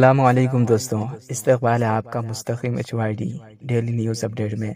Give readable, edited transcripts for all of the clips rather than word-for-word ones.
अस्सलामुअलैकुम दोस्तों, इस्तकबाल है आपका मुस्तक़िम HYD डेली न्यूज़ अपडेट में।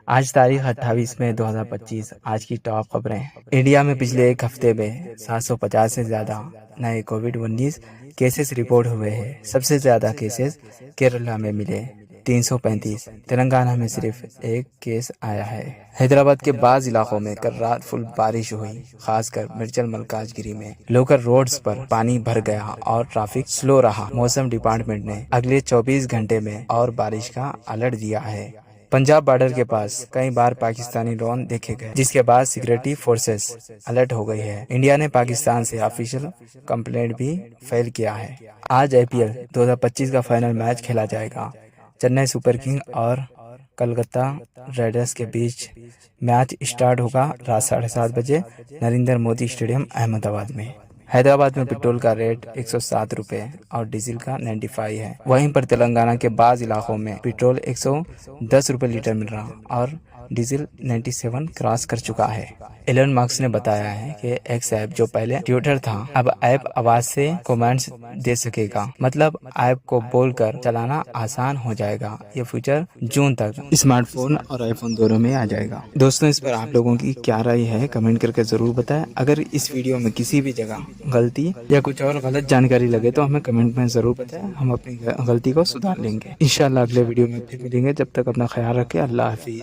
आज तारीख 28 मई 2025। आज की टॉप खबरें। इंडिया में पिछले एक हफ्ते में 750 से ज़्यादा नए कोविड-19 केसेस रिपोर्ट हुए हैं। सबसे ज़्यादा केसेस केरला में मिले 335। तेलंगाना में सिर्फ एक केस आया है। हैदराबाद के बाज़ इलाकों में कल रात फुल बारिश हुई, खासकर मिर्चल मलकाजगिरी में लोकल रोड्स पर पानी भर गया और ट्रैफिक स्लो रहा। मौसम डिपार्टमेंट ने अगले 24 घंटे में और बारिश का अलर्ट दिया है। पंजाब बॉर्डर के पास कई बार पाकिस्तानी ड्रोन देखे गए, जिसके बाद सिक्योरिटी फोर्सेस अलर्ट हो गई है। इंडिया ने पाकिस्तान से ऑफिशियल कंप्लेंट भी फाइल किया है। आज IPL 2025 का फाइनल मैच खेला जाएगा। चेन्नई सुपर किंग और कलकत्ता राइडर्स के बीच मैच स्टार्ट होगा रात 7:30 बजे नरेंद्र मोदी स्टेडियम अहमदाबाद में। हैदराबाद में पेट्रोल का रेट 107 रुपये और डीजल का 95 है। वहीं पर तेलंगाना के बाज़ इलाकों में पेट्रोल 110 रुपये लीटर मिल रहा और डीजल 97 क्रॉस कर चुका है। एलन मस्क ने बताया है कि एक्स ऐप जो पहले ट्विटर था, अब ऐप आवाज से कमेंट्स दे सकेगा। मतलब ऐप को बोलकर चलाना आसान हो जाएगा। ये फीचर जून तक स्मार्टफोन और आईफोन दोनों में आ जाएगा। दोस्तों, इस पर आप लोगों की क्या राय है कमेंट करके जरूर बताएं। अगर इस वीडियो में किसी भी जगह गलती या कुछ और गलत जानकारी लगे तो हमें कमेंट में जरूर बताएं। हम अपनी गलती को सुधार लेंगे। इंशाल्लाह अगले वीडियो में फिर मिलेंगे। जब तक अपना ख्याल रखें। अल्लाह हाफिज।